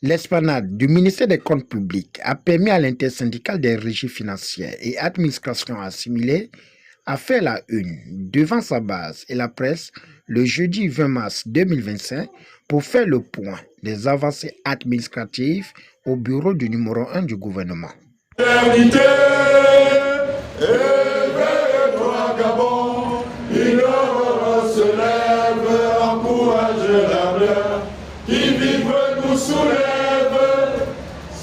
L'esplanade du ministère des Comptes publics a permis à l'intersyndicale des régies financières et administrations assimilées à faire la une devant sa base et la presse le jeudi 20 mars 2025 pour faire le point des avancées administratives au bureau du numéro 1 du gouvernement.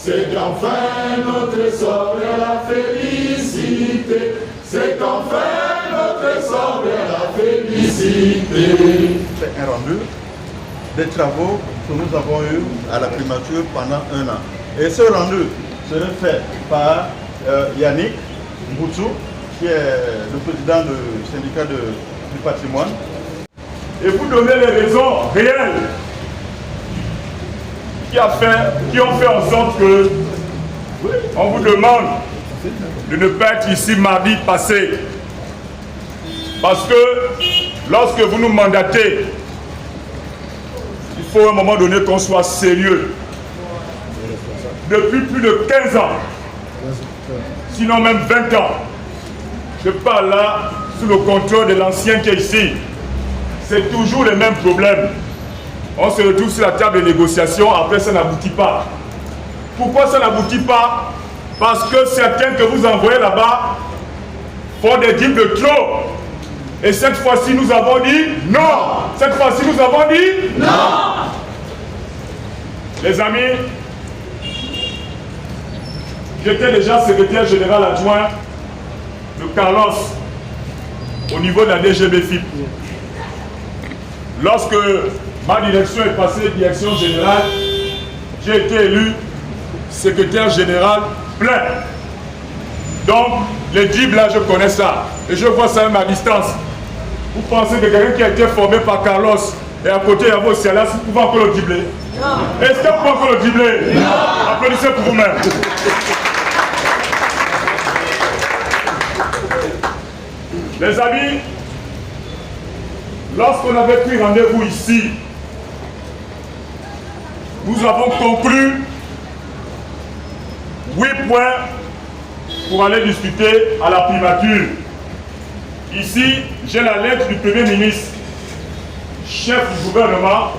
C'est qu'enfin notre sort vers la félicité. C'est qu'enfin notre sort vers la félicité. C'est un rendu des travaux que nous avons eus à la primature pendant 1 an. Et ce rendu serait fait par Yannick Mboutsou, qui est le président du syndicat du patrimoine. Et vous donnez les raisons réelles qui ont fait en sorte que on vous demande de ne pas être ici mardi passé. Parce que lorsque vous nous mandatez, il faut à un moment donné qu'on soit sérieux. Depuis plus de 15 ans, sinon même 20 ans, je parle là sous le contrôle de l'ancien qui est ici. C'est toujours les mêmes problèmes. On se retrouve sur la table de négociation, après ça n'aboutit pas. Pourquoi ça n'aboutit pas? Parce que certains que vous envoyez là-bas font des dîmes de trop. Et cette fois-ci, nous avons dit non. Cette fois-ci, nous avons dit non. Les amis, j'étais déjà secrétaire général adjoint de Carlos au niveau de la DGB-FIP. Lorsque ma direction est passée direction générale, j'ai été élu secrétaire général plein. Donc, les dribbles là, je connais ça. Et je vois ça même à distance. Vous pensez que quelqu'un qui a été formé par Carlos et à côté, il y a vos Sialas, vous pouvez encore le dribbler? Non. Est-ce que vous pouvez encore le dribbler? Non. Applaudissez pour vous-même. Les amis, lorsqu'on avait pris rendez-vous ici, nous avons conclu 8 points pour aller discuter à la primature. Ici, j'ai la lettre du Premier ministre, chef du gouvernement,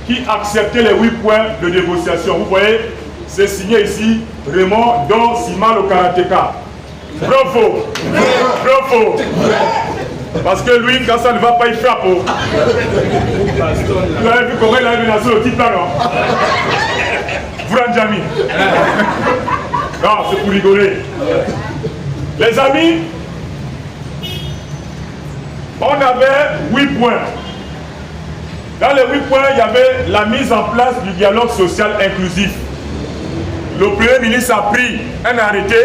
qui acceptait les 8 points de négociation. Vous voyez, c'est signé ici, Raymond Don Simal au Karateka. Bravo! Bravo! Parce que lui, quand ça ne va pas, il frappe. Vous avez vu comment il a menacé le type là, non? Vouranjami. Non, c'est pour rigoler. Les amis, on avait 8 points. Dans les 8 points, il y avait la mise en place du dialogue social inclusif. Le Premier ministre a pris un arrêté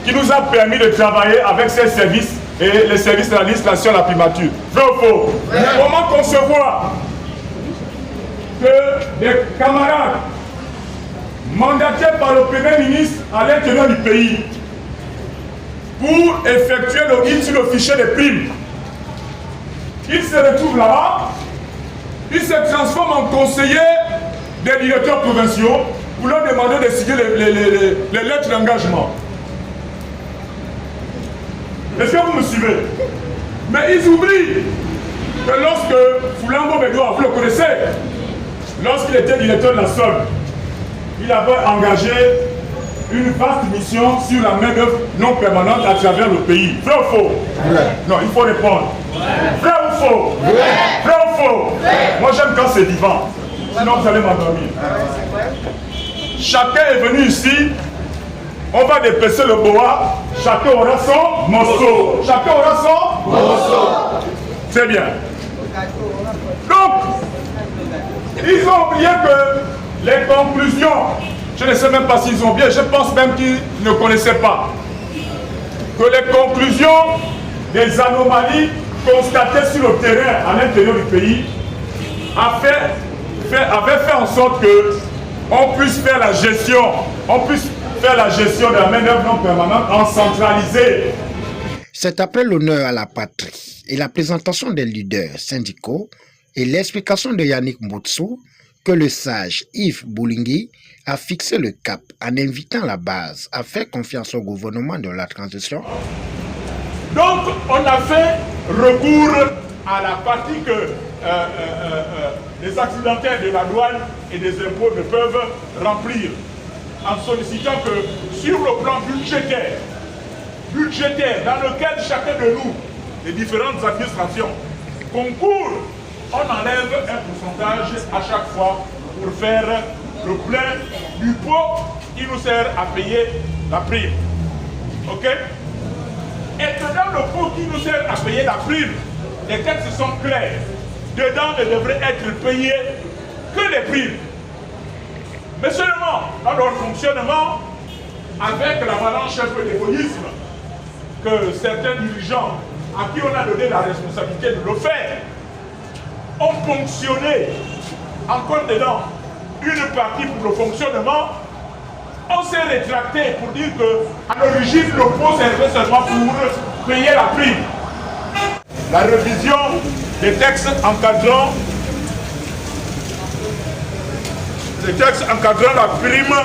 qui nous a permis de travailler avec ses services et les services de l'administration à la primature. Vrai ou faux? Comment concevoir que des camarades mandatés par le Premier ministre à l'intérieur du pays pour effectuer le hit sur le fichier des primes, ils se retrouvent là-bas, ils se transforment en conseillers des directeurs provinciaux pour leur demander de signer les lettres d'engagement. Est-ce que vous me suivez? Mais ils oublient que lorsque Foulambo Bédoua, vous le connaissez, lorsqu'il était directeur de la SOL, il avait engagé une vaste mission sur la main-d'œuvre non permanente à travers le pays. Vrai ou faux? Non, il faut répondre. Vrai ou faux? Vrai ou faux? Moi j'aime quand c'est vivant, sinon vous allez m'endormir. Chacun est venu ici, on va dépecer le boa, chacun aura son morceau. Chacun aura son morceau. C'est bien. Donc, ils ont oublié que les conclusions, je ne sais même pas s'ils ont bien, je pense même qu'ils ne connaissaient pas, que les conclusions des anomalies constatées sur le terrain à l'intérieur du pays avaient fait en sorte que on puisse faire la gestion, de la main-d'œuvre non permanente en centralisé. C'est après l'honneur à la patrie et la présentation des leaders syndicaux et l'explication de Yannick Mboutsou que le sage Yves Boulingui a fixé le cap en invitant la base à faire confiance au gouvernement de la transition. Donc, on a fait recours à la partie que les accidentaires de la douane et des impôts ne peuvent remplir, en sollicitant que sur le plan budgétaire dans lequel chacun de nous, les différentes administrations, concourent, on enlève un pourcentage à chaque fois pour faire le plein du pot qui nous sert à payer la prime. Ok? Et que dans le pot qui nous sert à payer la prime, les textes sont clairs. Dedans ne devrait être payé que les primes. Mais seulement dans leur fonctionnement, avec l'avalanche un peu d'égoïsme que certains dirigeants à qui on a donné la responsabilité de le faire, ont ponctionné encore dedans une partie pour le fonctionnement, on s'est rétracté pour dire qu'à l'origine, le pot servait seulement pour payer la prime. La révision des textes encadrant la prime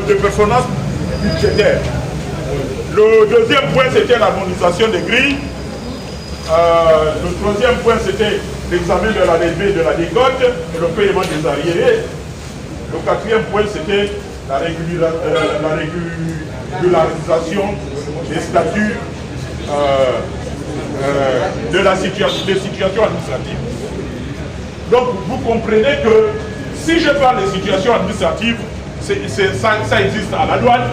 de performance budgétaire. Le deuxième point, c'était l'harmonisation des grilles. Le troisième point, c'était l'examen de la levée de la décote et le paiement des arriérés. Le quatrième point, c'était la régularisation des statuts des situations administratives. Donc, vous comprenez que si je parle des situations administratives, ça existe à la douane,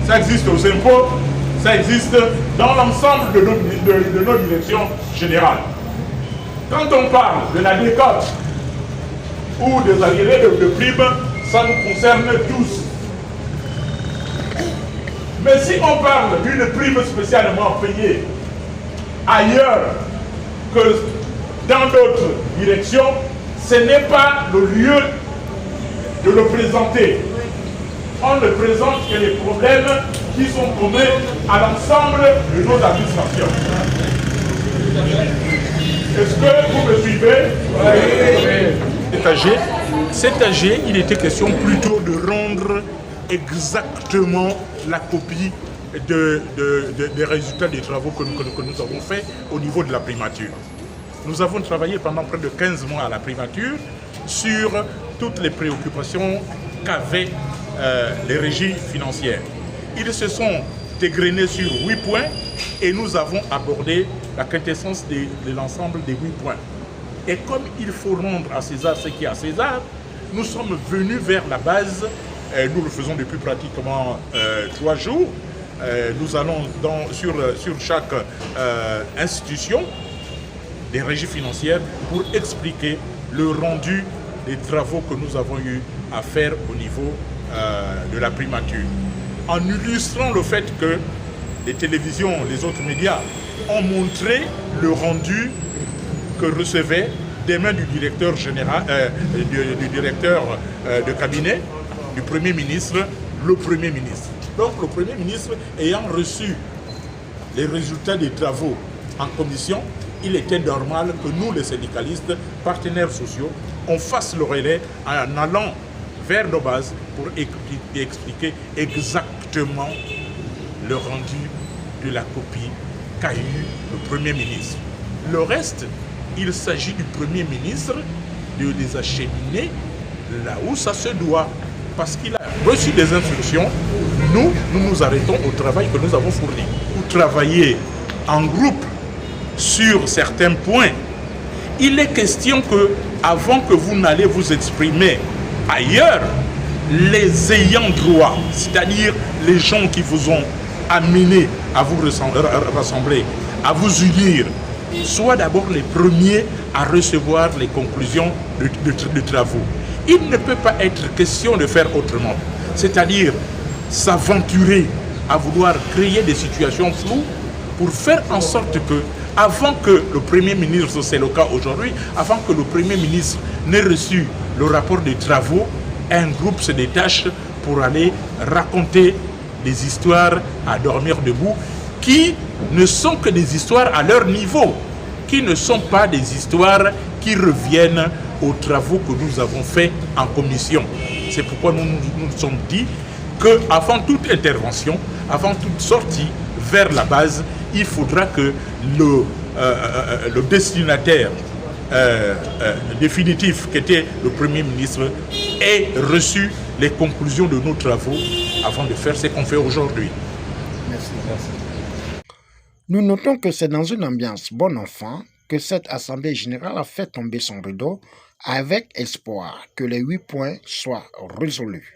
ça existe aux impôts, ça existe dans l'ensemble de nos directions générales. Quand on parle de la décote ou des arriérés de primes, ça nous concerne tous. Mais si on parle d'une prime spécialement payée ailleurs que dans d'autres directions, ce n'est pas le lieu de le présenter. On ne présente que les problèmes qui sont communs à l'ensemble de nos administrations. Est-ce que vous me suivez? Cet AG, il était question plutôt de rendre exactement la copie des résultats des travaux que nous avons faits au niveau de la primature. Nous avons travaillé pendant près de 15 mois à la primature sur toutes les préoccupations qu'avaient les régies financières. Ils se sont égrenés sur 8 points et nous avons abordé la quintessence de l'ensemble des 8 points. Et comme il faut rendre à César ce qui est à César, nous sommes venus vers la base. Nous le faisons depuis pratiquement 3 jours. Nous allons sur chaque institution des régies financières pour expliquer le rendu des travaux que nous avons eu à faire au niveau de la primature. En illustrant le fait que les télévisions, les autres médias ont montré le rendu que recevait des mains du directeur général, du directeur de cabinet, du Premier ministre, le Premier ministre. Donc le Premier ministre ayant reçu les résultats des travaux en commission, il était normal que nous, les syndicalistes, partenaires sociaux, on fasse le relais en allant vers nos bases pour expliquer exactement le rendu de la copie qu'a eu le Premier ministre. Le reste, il s'agit du Premier ministre de les acheminer là où ça se doit. Parce qu'il a reçu des instructions, nous nous arrêtons au travail que nous avons fourni. Pour travailler en groupe sur certains points, il est question que, avant que vous n'allez vous exprimer ailleurs, les ayants droit, c'est-à-dire les gens qui vous ont amené à vous rassembler, à vous unir, soient d'abord les premiers à recevoir les conclusions de travaux. Il ne peut pas être question de faire autrement, c'est-à-dire s'aventurer à vouloir créer des situations floues pour faire en sorte que, avant que le Premier ministre, c'est le cas aujourd'hui, avant que le Premier ministre n'ait reçu le rapport des travaux, un groupe se détache pour aller raconter des histoires à dormir debout qui ne sont que des histoires à leur niveau, qui ne sont pas des histoires qui reviennent aux travaux que nous avons faits en commission. C'est pourquoi nous nous sommes dit qu'avant toute intervention, avant toute sortie vers la base, il faudra que le destinataire définitif, qui était le Premier ministre, ait reçu les conclusions de nos travaux avant de faire ce qu'on fait aujourd'hui. Merci. Nous notons que c'est dans une ambiance bon enfant que cette Assemblée générale a fait tomber son rideau avec espoir que les 8 points soient résolus.